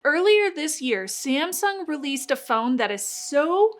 Earlier this year, Samsung released a phone that is so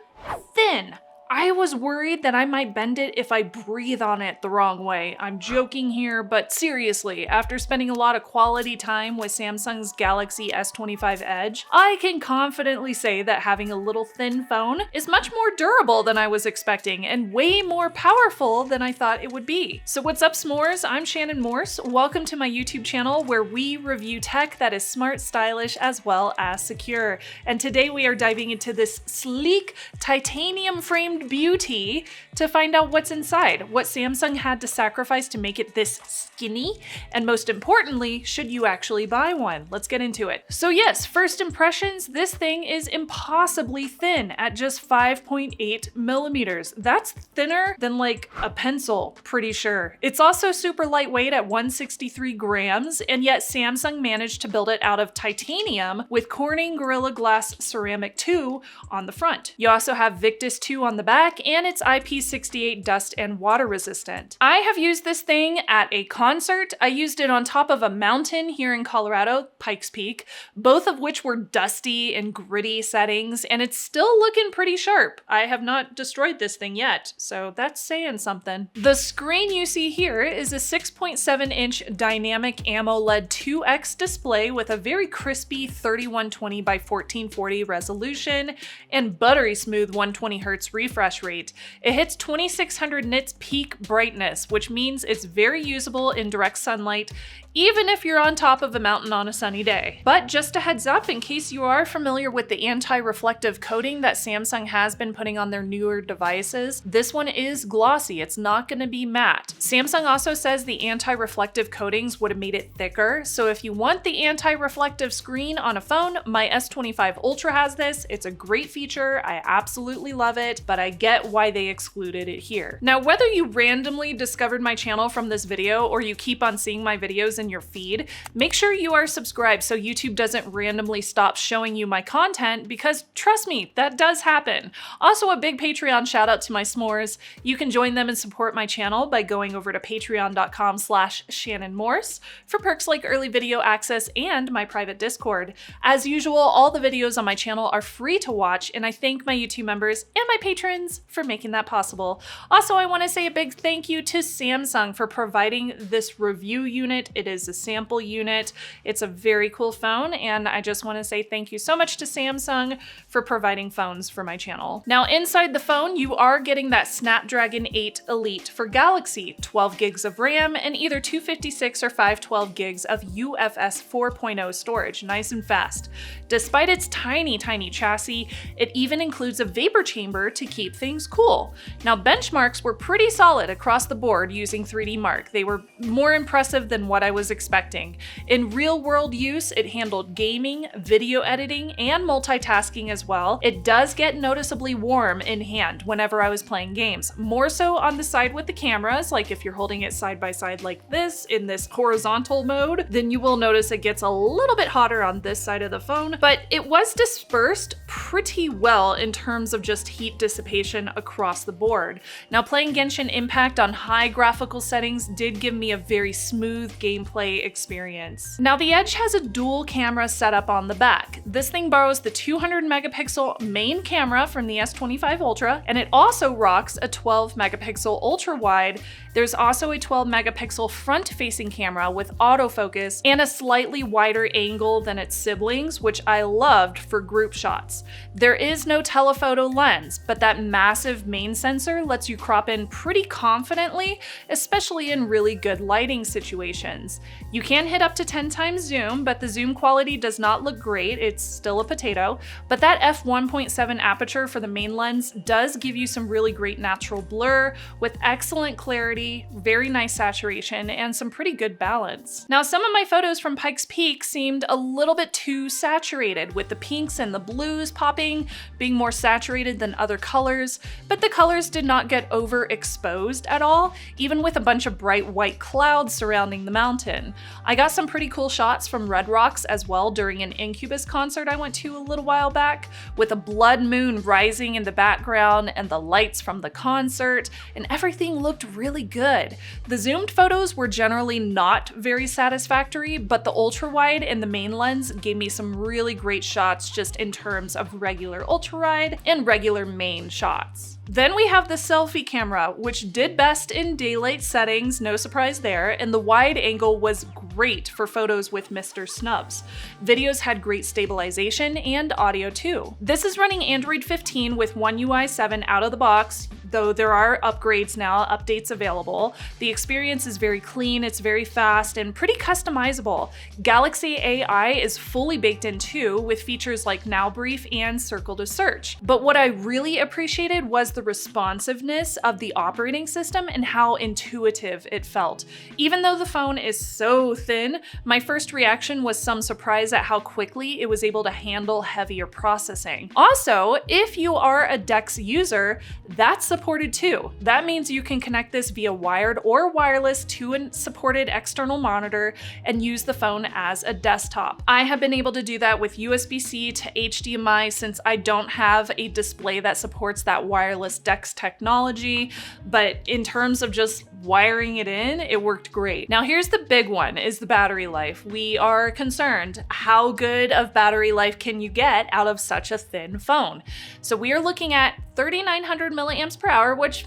thin. I was worried that I might bend it if I breathe on it the wrong way. I'm joking here, but seriously, after spending a lot of quality time with Samsung's Galaxy S25 Edge, I can confidently say that having a little thin phone is much more durable than I was expecting and way more powerful than I thought it would be. So what's up, s'mores? I'm Shannon Morse. Welcome to my YouTube channel where we review tech that is smart, stylish, as well as secure. And today we are diving into this sleek titanium framed beauty to find out what's inside, what Samsung had to sacrifice to make it this skinny, and most importantly, should you actually buy one? Let's get into it. So yes, first impressions, this thing is impossibly thin at just 5.8 millimeters. That's thinner than like a pencil, pretty sure. It's also super lightweight at 163 grams, and yet Samsung managed to build it out of titanium with Corning Gorilla Glass Ceramic 2 on the front. You also have Victus 2 on the back, and it's IP68 dust and water resistant. I have used this thing at a concert. I used it on top of a mountain here in Colorado, Pikes Peak, both of which were dusty and gritty settings, and it's still looking pretty sharp. I have not destroyed this thing yet, so that's saying something. The screen you see here is a 6.7-inch dynamic AMOLED 2X display with a very crispy 3120 by 1440 resolution and buttery smooth 120 Hz refresh rate. It hits 2600 nits peak brightness, which means it's very usable in direct sunlight, even if you're on top of a mountain on a sunny day. But just a heads up, in case you are familiar with the anti-reflective coating that Samsung has been putting on their newer devices, this one is glossy. It's not going to be matte. Samsung also says the anti-reflective coatings would have made it thicker, so if you want the anti-reflective screen on a phone, my S25 Ultra has this. It's a great feature. I absolutely love it, but I get why they excluded it here. Now, whether you randomly discovered my channel from this video or you keep on seeing my videos in your feed, make sure you are subscribed so YouTube doesn't randomly stop showing you my content, because trust me, that does happen. Also, a big Patreon shout out to my s'mores. You can join them and support my channel by going over to patreon.com/ShannonMorse for perks like early video access and my private Discord. As usual, all the videos on my channel are free to watch, and I thank my YouTube members and my patrons for making that possible. Also, I want to say a big thank you to Samsung for providing this review unit. It is a sample unit. It's a very cool phone, and I just want to say thank you so much to Samsung for providing phones for my channel. Now, inside the phone, you are getting that Snapdragon 8 Elite for Galaxy, 12 gigs of RAM, and either 256 or 512 gigs of UFS 4.0 storage, nice and fast. Despite its tiny chassis, it even includes a vapor chamber to keep things cool. Now, benchmarks were pretty solid across the board using 3D Mark. They were more impressive than what I was expecting. In real-world use, it handled gaming, video editing, and multitasking as well. It does get noticeably warm in hand whenever I was playing games, more so on the side with the cameras, like if you're holding it side by side like this in this horizontal mode, then you will notice it gets a little bit hotter on this side of the phone, but it was dispersed pretty well in terms of just heat dissipation across the board. Now, playing Genshin Impact on high graphical settings did give me a very smooth gameplay experience. Now, the Edge has a dual camera setup on the back. This thing borrows the 200 megapixel main camera from the S25 Ultra, and it also rocks a 12 megapixel ultra wide. There's also a 12 megapixel front-facing camera with autofocus and a slightly wider angle than its siblings, which I loved for group shots. There is no telephoto lens, but that massive main sensor lets you crop in pretty confidently, especially in really good lighting situations. You can hit up to 10 times zoom, but the zoom quality does not look great. It's still a potato, but that f1.7 aperture for the main lens does give you some really great natural blur with excellent clarity, very nice saturation, and some pretty good balance. Now, some of my photos from Pikes Peak seemed a little bit too saturated, with the pinks and the blues popping, being more saturated than other colors colors, but the colors did not get overexposed at all, even with a bunch of bright white clouds surrounding the mountain. I got some pretty cool shots from Red Rocks as well during an Incubus concert I went to a little while back, with a blood moon rising in the background and the lights from the concert, and everything looked really good. The zoomed photos were generally not very satisfactory, but the ultra-wide and the main lens gave me some really great shots just in terms of regular ultra-wide and regular main shots. Then we have the selfie camera, which did best in daylight settings, no surprise there, and the wide angle was great for photos with Mr. Snubs. Videos had great stabilization and audio too. This is running Android 15 with One UI 7 out of the box, though there are upgrades now, updates available. The experience is very clean, it's very fast, and pretty customizable. Galaxy AI is fully baked in too, with features like Now Brief and Circle to Search. But what I really appreciated was the responsiveness of the operating system and how intuitive it felt. Even though the phone is so thin, my first reaction was some surprise at how quickly it was able to handle heavier processing. Also, if you are a DeX user, that's supported too. That means you can connect this via wired or wireless to a supported external monitor and use the phone as a desktop. I have been able to do that with USB-C to HDMI since I don't have a display that supports that wireless DeX technology, but in terms of just wiring it in, it worked great. Now here's the big one, is the battery life. We are concerned, how good of battery life can you get out of such a thin phone? So we are looking at 3,900 milliamps per hour, which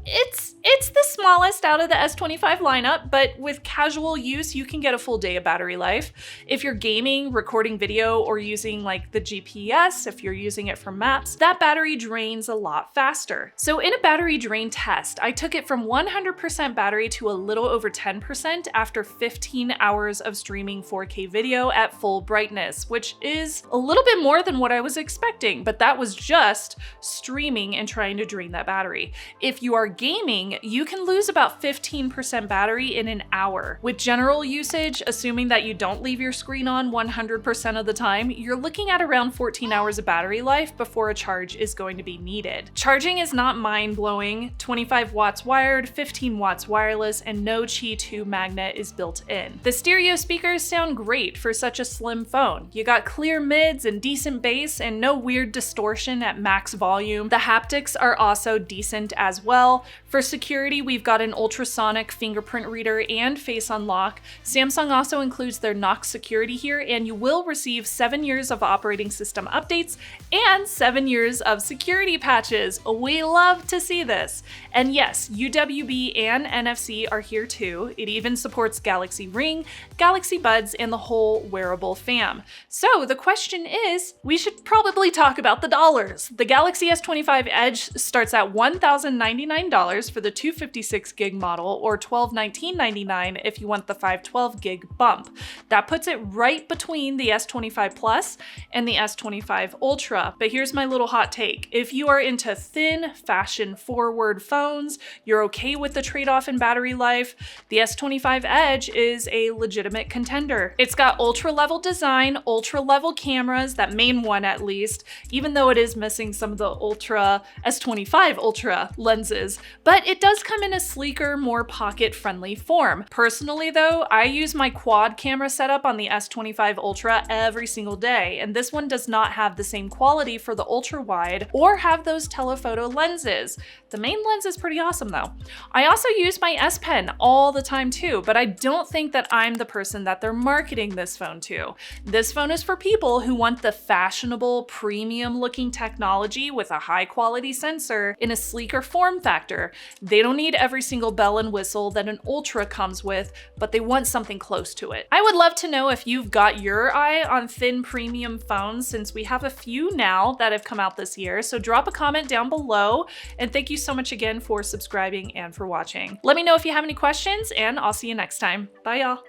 it's the smallest out of the S25 lineup, but with casual use, you can get a full day of battery life. If you're gaming, recording video, or using like the GPS, if you're using it for maps, that battery drains a lot faster. So in a battery drain test, I took it from 100% battery to a little over 10% after 15 hours of streaming 4K video at full brightness, which is a little bit more than what I was expecting, but that was just streaming and trying to drain that battery. If you are gaming, you can lose about 15% battery in an hour. With general usage, assuming that you don't leave your screen on 100% of the time, you're looking at around 14 hours of battery life before a charge is going to be needed. Charging is not mind-blowing. 25 watts wired, 15 watts wireless, and no Qi 2 magnet is built in. The stereo speakers sound great for such a slim phone. You got clear mids and decent bass and no weird distortion at max volume. The haptics are also decent as well. For security, we've got an ultrasonic fingerprint reader and face unlock. Samsung also includes their Knox security here, and you will receive 7 years of operating system updates and 7 years of security patches. We love to see this. And yes, UWB and NFC are here too. It even supports Galaxy Ring, Galaxy Buds, and the whole wearable fam. So the question is, we should probably talk about the dollars. The Galaxy S25 Edge starts at $1,099 for the 256 gig model, or $1,219.99 if you want the 512 gig bump. That puts it right between the S25 Plus and the S25 Ultra. But here's my little hot take. If you are into thin, fashion-forward phones, you're okay with the trade-off in battery life, the S25 Edge is a legitimate contender. It's got ultra-level design, ultra-level cameras, that main one at least, even though it is missing some of the S25 Ultra lenses, but it does come in a sleeker, more pocket-friendly form. Personally though, I use my quad camera setup on the S25 Ultra every single day, and this one does not have the same quality for the ultra-wide or have those telephoto lenses. The main lens is pretty awesome though. I also use my S Pen all the time too, but I don't think that I'm the person that they're marketing this phone to. This phone is for people who want the fashionable, premium-looking technology with a high-quality sensor in a sleeker form factor. They don't need every single bell and whistle that an Ultra comes with, but they want something close to it. I would love to know if you've got your eye on thin premium phones, since we have a few now that have come out this year, so drop a comment down below, and thank you so much again for subscribing and for watching. Let me know if you have any questions, and I'll see you next time. Bye y'all.